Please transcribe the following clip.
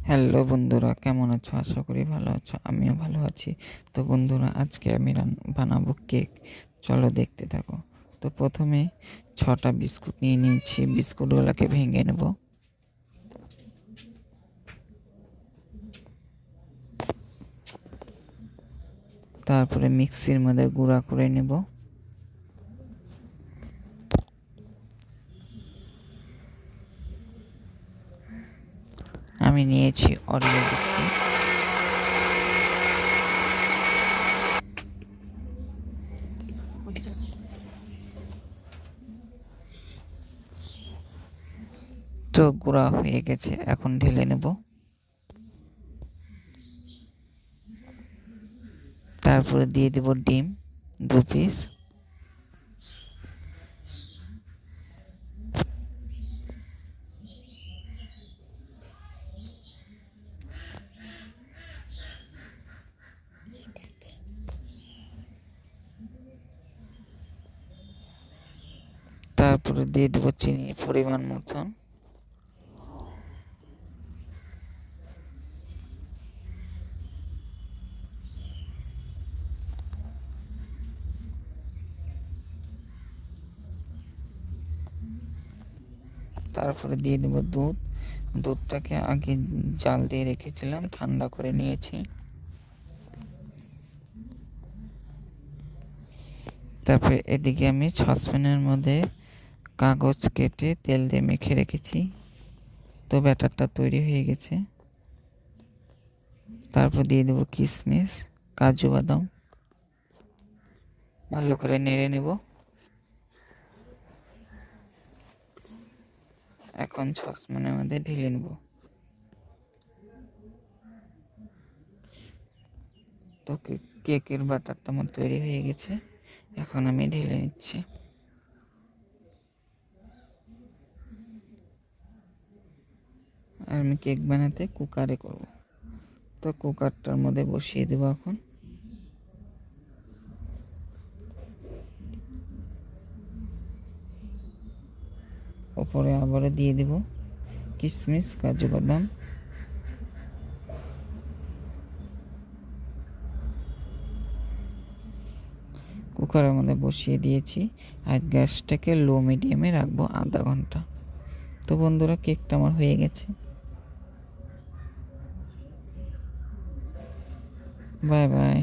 Hello বন্ধুরা, কেমন আছো? আশা করি ভালো আছো। আমিও ভালো আছি। তো বন্ধুরা, আজকে আমি বানাবো কেক। চলো দেখতে থাকো। তো প্রথমে 6টা বিস্কুট নিয়ে নিয়েছি। বিস্কুটগুলোকে ভেঙে নেব। তারপরে মিক্সির মধ্যে গুঁড়া করে নেব। আমি নিয়েছি অরিও বিস্কুট। তো গুঁড়া হয়ে গেছে, এখন ঢেলে নেব। তারপরে দিয়ে দেব ডিম 2 পিস। তারপরে দিয়ে দেব চিনি পরিমাণ মতন। তারপরে দিয়ে দেব দুধ। দুধটাকে আগে জাল দিয়ে রেখেছিলাম, ঠান্ডা করে নিয়েছি। তারপরে এদিকে আমি সসপ্যানের মধ্যে কাগজ কেটে তেল দিয়ে মেখে রেখেছি। তো ব্যাটারটা তৈরি হয়ে গেছে। তারপর দিয়ে দেব কিশমিশ, কাজু বাদাম। ভালো করে নেড়ে নেব। এখন সসপ্যানের মধ্যে ঢেলে নেব। তো কেকের ব্যাটারটা আমার তৈরি হয়ে গেছে। এখন আমি ঢেলে নিচ্ছি। আর আমি কেক বানাতে কুকারে করব। তো কুকারটার মধ্যে বসিয়ে দেব। এখন ওপরে আবারও দিয়ে দেব কিশমিশ, কাজু বাদাম। কুকারের মধ্যে বসিয়ে দিয়েছি আর গ্যাসটাকে লো মিডিয়ামে রাখবো আধা ঘন্টা। তো বন্ধুরা, কেকটা আমার হয়ে গেছে। Bye bye.